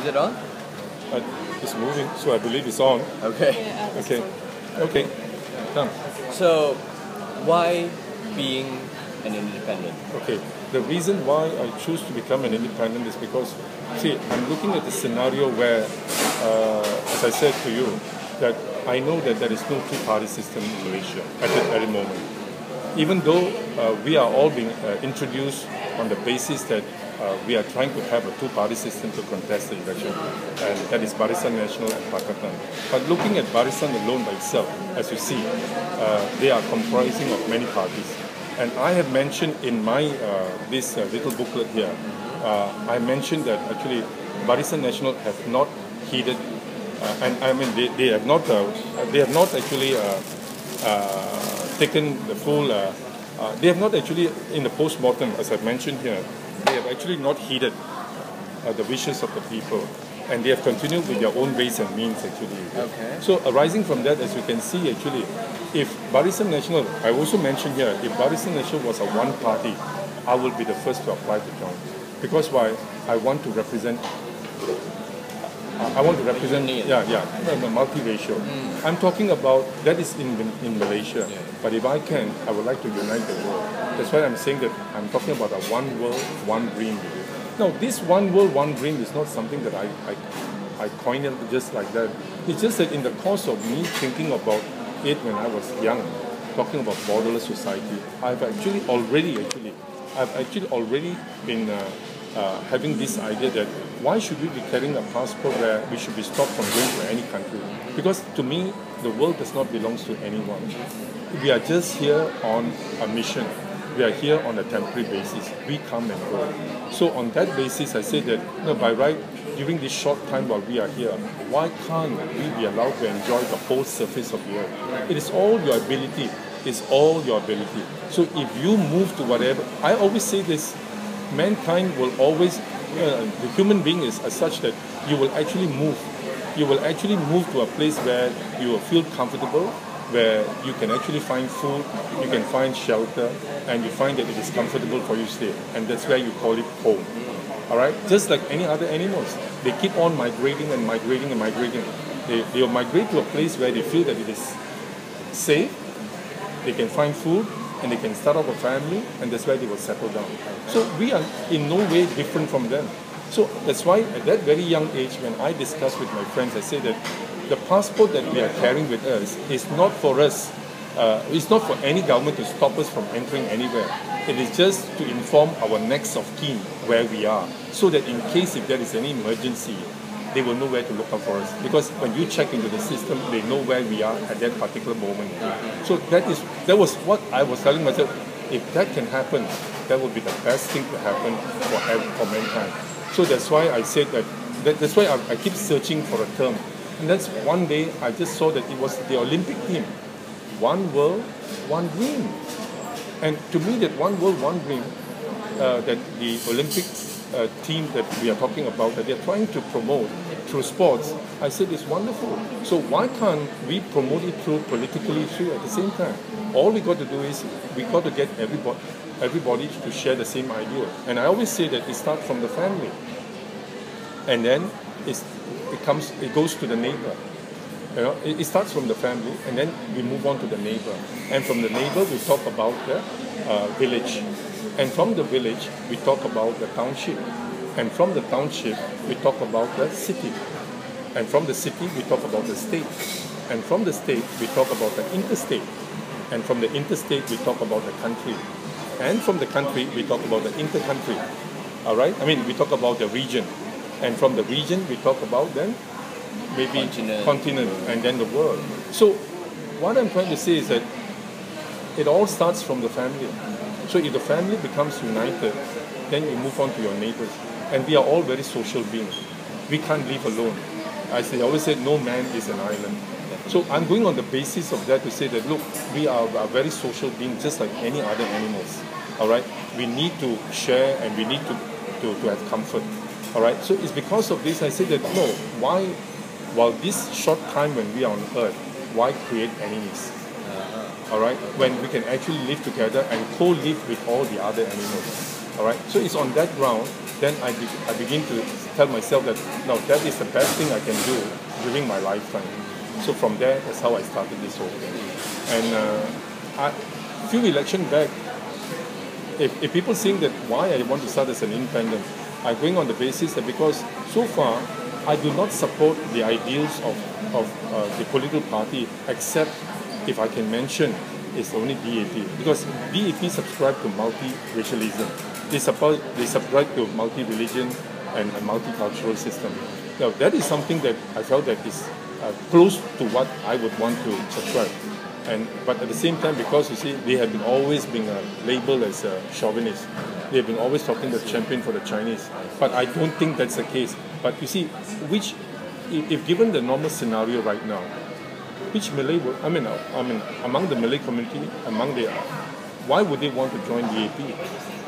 it on? It's moving, so I believe it's on. Okay. Okay. Okay. Come. So, why being an independent? Okay. The reason why I choose to become an independent is because, see, I'm looking at the scenario where, as I said to you, that I know that there is no two-party system in Malaysia at the very moment. Even though we are all being introduced on the basis that we are trying to have a two-party system to contest the election, and that is Barisan Nasional and Pakatan. But looking at Barisan alone by itself, as you see, they are comprising of many parties. And I have mentioned in my this little booklet here, I mentioned that actually Barisan Nasional have not heeded, and I mean they have not actually taken the full. They have not actually in the post-mortem, as I mentioned here, they have actually not heeded the wishes of the people, and they have continued with their own ways and means actually. Okay. So arising from that, as you can see actually, if Barisan Nasional, I also mentioned here, if Barisan Nasional was a one party, I will be the first to apply to join. Because why? I want to represent, multiracial. I'm talking about, that is in Malaysia. But if I can, I would like to unite the world. That's why I'm saying that I'm talking about a one world, one dream. Now, this one world, one dream is not something that I coined it just like that. It's just that in the course of me thinking about it when I was young, talking about borderless society, I've actually already been having this idea that why should we be carrying a passport where we should be stopped from going to any country? Because to me, the world does not belong to anyone. We are just here on a mission. We are here on a temporary basis. We come and go. So on that basis, I say that by right, during this short time while we are here, why can't we be allowed to enjoy the whole surface of the earth? It is all your ability. It's all your ability. So if you move to whatever, I always say this, mankind will always, the human being is as such that you will actually move. You will actually move to a place where you will feel comfortable, where you can actually find food, you can find shelter, and you find that it is comfortable for you to stay. And that's where you call it home. All right? Just like any other animals. They keep on migrating and migrating and migrating. They will migrate to a place where they feel that it is safe, they can find food, and they can start up a family, and that's why they will settle down. So we are in no way different from them. So that's why at that very young age, when I discuss with my friends, I say that the passport that we are carrying with us is not for us, it's not for any government to stop us from entering anywhere. It is just to inform our next of kin where we are, so that in case if there is any emergency, they will know where to look out for us. Because when you check into the system, they know where we are at that particular moment. So that was what I was telling myself. If that can happen, that would be the best thing to happen for mankind. So that's why I said that's why I keep searching for a term. And that's one day I just saw that it was the Olympic theme. One world, one dream. And to me that one world, one dream, that the Olympic team that we are talking about, that they are trying to promote through sports, I said it's wonderful. So why can't we promote it through politically too at the same time? All we got to do is we got to get everybody to share the same idea. And I always say that it starts from the family. And then it goes to the neighbor. You know, it starts from the family, and then we move on to the neighbor. And from the neighbor, we talk about the village. And from the village, we talk about the township. And from the township, we talk about the city. And from the city, we talk about the state. And from the state, we talk about the interstate. And from the interstate, we talk about the country. And from the country, we talk about the intercountry. All right? I mean, we talk about the region. And from the region, we talk about then maybe continent and then the world. So what I'm trying to say is that it all starts from the family. So if the family becomes united, then you move on to your neighbors. And we are all very social beings. We can't live alone. As they always say, no man is an island. So I'm going on the basis of that to say that, look, we are a very social being just like any other animals. All right? We need to share and we need to have comfort. All right? So it's because of this I say that, no, why, while this short time when we are on earth, why create enemies? All right? When we can actually live together and co-live with all the other animals. All right. So it's on that ground. Then I begin to tell myself that no, that is the best thing I can do during my lifetime. So from there, that's how I started this whole thing. And few election back, if people think that why I want to start as an independent, I'm going on the basis that because so far I do not support the ideals of the political party, except if I can mention it's only DAP, because DAP subscribe to multi-racialism. They subscribe to multi-religion and a multicultural system. Now that is something that I felt that is close to what I would want to subscribe. But at the same time, because you see, they have been always been labeled as chauvinists. They have been always talking the champion for the Chinese. But I don't think that's the case. But you see, if given the normal scenario right now, which Malay would, among the Malay community, why would they want to join DAP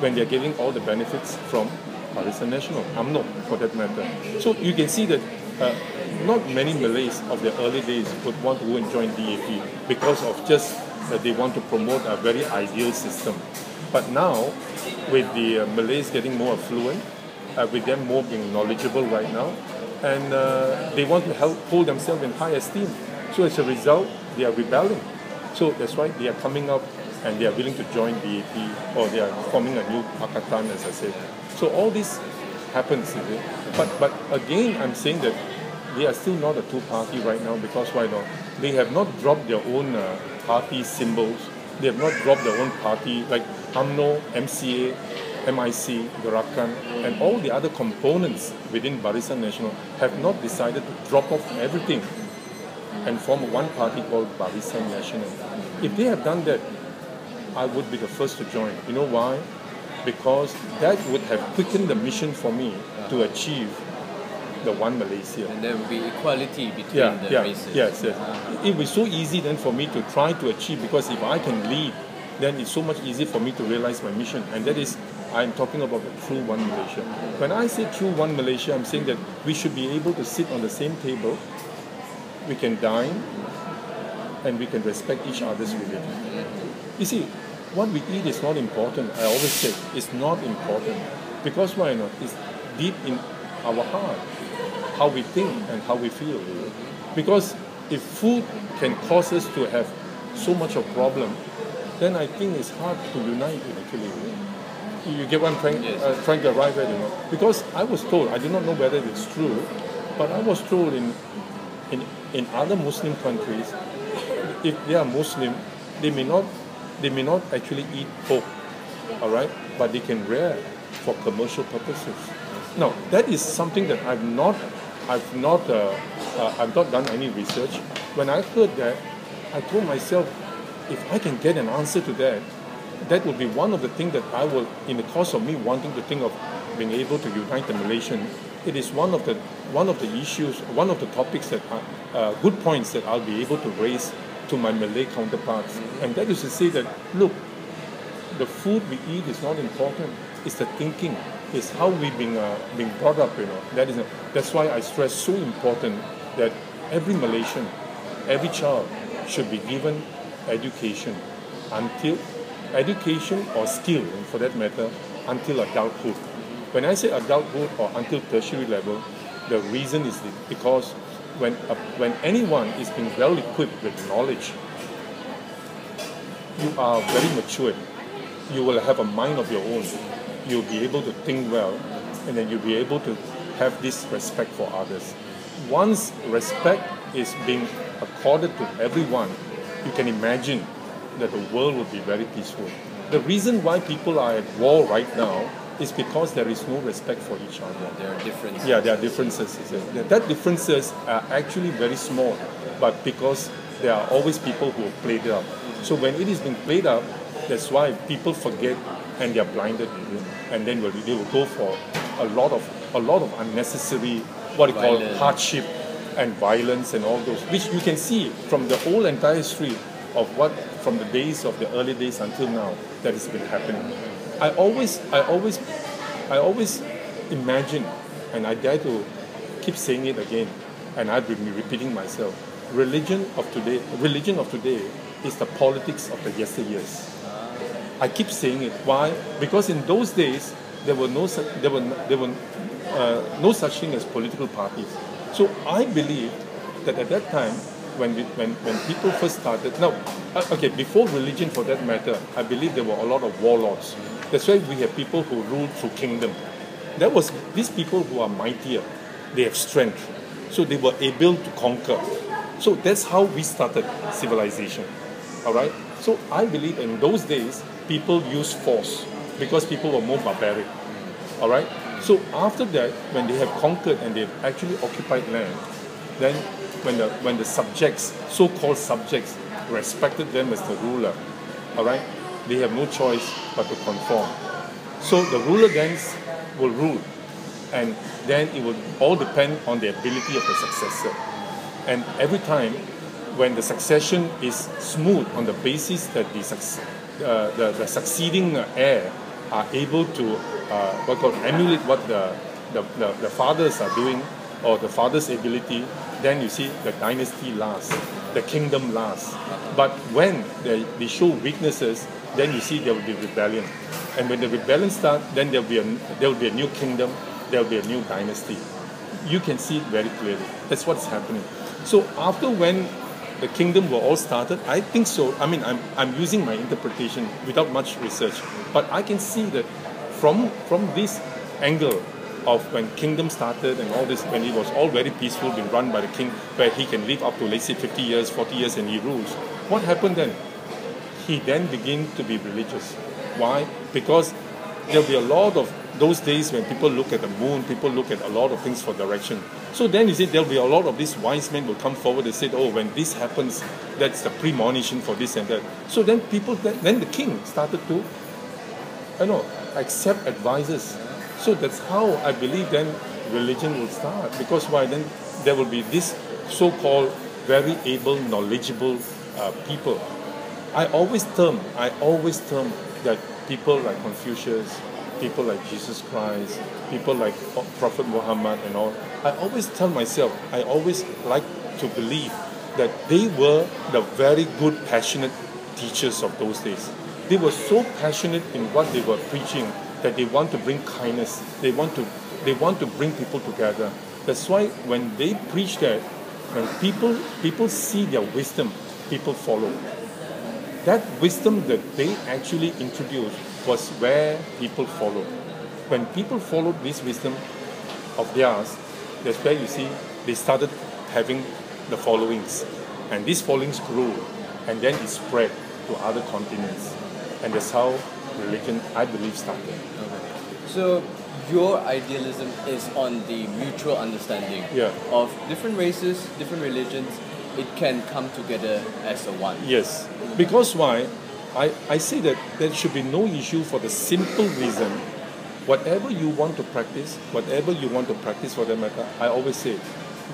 when they're getting all the benefits from Barisan Nasional, UMNO for that matter? So you can see that not many Malays of the early days would want to go and join DAP because of just that they want to promote a very ideal system. But now, with the Malays getting more affluent, with them more being knowledgeable right now, and they want to hold themselves in high esteem. So as a result, they are rebelling. So that's why they are coming up and they are willing to join DAP, or they are forming a new Pakatan, as I said. So all this happens, is it? But again, I'm saying that they are still not a two-party right now, because why not? They have not dropped their own party symbols. They have not dropped their own party, like UMNO, MCA, MIC, Gerakan, and all the other components within Barisan Nasional have not decided to drop off everything and form one party called Barisan Nasional. If they have done that, I would be the first to join. You know why? Because that would have quickened the mission for me to achieve the one Malaysia. And there will be equality between the races. Yes. It was so easy then for me to try to achieve, because if I can lead, then it's so much easier for me to realize my mission. And that is, I'm talking about the true one Malaysia. When I say true one Malaysia, I'm saying that we should be able to sit on the same table, we can dine, and we can respect each other's religion. You see, what we eat is not important. I always say it's not important, because why not? It's deep in our heart, how we think and how we feel. Because if food can cause us to have so much of problem, then I think it's hard to unite actually. You get what I'm trying to arrive at, Because I was told, I do not know whether it's true, but I was told in other Muslim countries, if they are Muslim, they may not actually eat pork, all right, but they can rear for commercial purposes. Now that is something that I've not done any research. When I heard that, I told myself, if I can get an answer to that, that would be one of the things that I will, in the course of me wanting to think of being able to unite the Malaysian, it is one of the issues, one of the topics that are good points that I'll be able to raise to my Malay counterparts. And that is to say that, look, the food we eat is not important. It's the thinking. It's how we've been brought up. That's why I stress so important that every Malaysian, every child should be given education or skill, for that matter, until adulthood. When I say adulthood or until tertiary level, the reason is because when anyone is being well equipped with knowledge, you are very matured. You will have a mind of your own. You'll be able to think well, and then you'll be able to have this respect for others. Once respect is being accorded to everyone, you can imagine that the world will be very peaceful. The reason why people are at war right now is because there is no respect for each other. There are differences. Yeah, there are differences. That differences are actually very small, but because there are always people who play it up. So when it is being played up, that's why people forget and they are blinded, and then they will go for a lot of unnecessary hardship and violence and all those, which you can see from the whole entire history of from the early days until now, that has been happening. I always imagine, and I dare to keep saying it again, and I've been repeating myself. Religion of today is the politics of the yesteryears. I keep saying it. Why? Because in those days there were no no such thing as political parties. So I believe that at that time, when people first started, now, okay, before religion for that matter, I believe there were a lot of warlords. That's why we have people who rule through kingdom. That was these people who are mightier, they have strength, so they were able to conquer. So that's how we started civilization. All right. So I believe in those days people used force because people were more barbaric. All right. So after that, when they have conquered and they have actually occupied land, then when the subjects, so-called subjects, respected them as the ruler, all right, they have no choice but to conform. So the ruler then will rule, and then it will all depend on the ability of the successor. And every time, when the succession is smooth on the basis that the succeeding heir are able to emulate what the fathers are doing, or the father's ability, then you see the dynasty lasts, the kingdom lasts. But when they show weaknesses, then you see there will be rebellion. And when the rebellion starts, then there will be a new kingdom, there will be a new dynasty. You can see it very clearly. That's what's happening. So after when the kingdom were all started, I think so. I mean, I'm using my interpretation without much research, but I can see that from this angle of when kingdom started and all this, when it was all very peaceful, being run by the king, where he can live up to, let's say, 50 years, 40 years, and he rules. What happened then? He then began to be religious. Why? Because there'll be a lot of those days when people look at the moon, people look at a lot of things for direction. So then you see there'll be a lot of these wise men will come forward and say, oh, when this happens, that's the premonition for this and that. So then then the king started to, accept advices. So that's how I believe then religion will start. Because why? Then there will be this so-called very able, knowledgeable people. I always term that people like Confucius, people like Jesus Christ, people like Prophet Muhammad and all, I always tell myself, I always like to believe that they were the very good, passionate teachers of those days. They were so passionate in what they were preaching that they want to bring kindness. They want to bring people together. That's why when they preach that, when people see their wisdom, people follow. That wisdom that they actually introduced was where people followed. When people followed this wisdom of theirs, that's where you see they started having the followings. And these followings grew, and then it spread to other continents. And that's how religion, I believe, started. So your idealism is on the mutual understanding of different races, different religions. It can come together as a one. Yes. Because why? I say that there should be no issue for the simple reason, whatever you want to practice for that matter, I always say,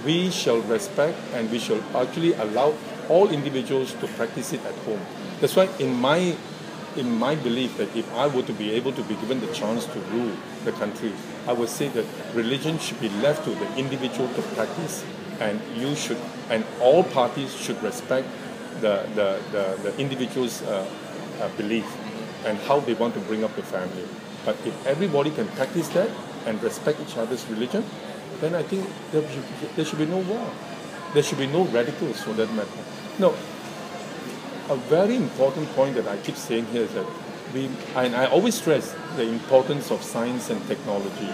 we shall respect and we shall actually allow all individuals to practice it at home. That's why in my belief that if I were to be able to be given the chance to rule the country, I would say that religion should be left to the individual to practice, and all parties should respect the individual's belief and how they want to bring up the family. But if everybody can practice that and respect each other's religion, then I think there should be no war. There should be no radicals for that matter. No. A very important point that I keep saying here is that I always stress the importance of science and technology,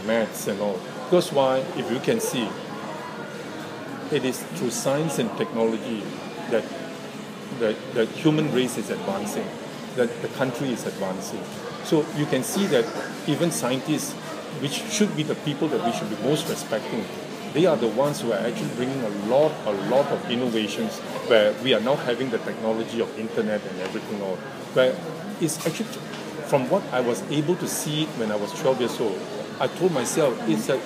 maths and all. Because why? If you can see, it is through science and technology that the human race is advancing, that the country is advancing. So you can see that even scientists, which should be the people that we should be most respecting, they are the ones who are actually bringing a lot of innovations, where we are now having the technology of internet and everything all. Where it's actually, from what I was able to see when I was 12 years old, I told myself, it's that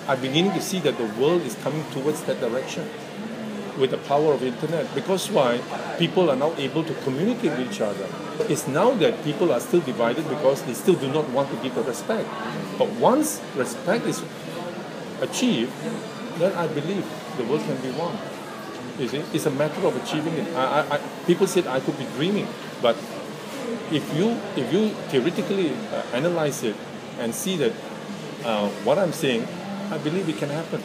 I'm beginning to see that the world is coming towards that direction with the power of internet. Because why? People are now able to communicate with each other. It's now that people are still divided because they still do not want to give the respect. But once respect is achieved, then I believe the world can be won. You see, it's a matter of achieving it. People said I could be dreaming, but if you theoretically analyze it and see that what I'm saying, I believe it can happen.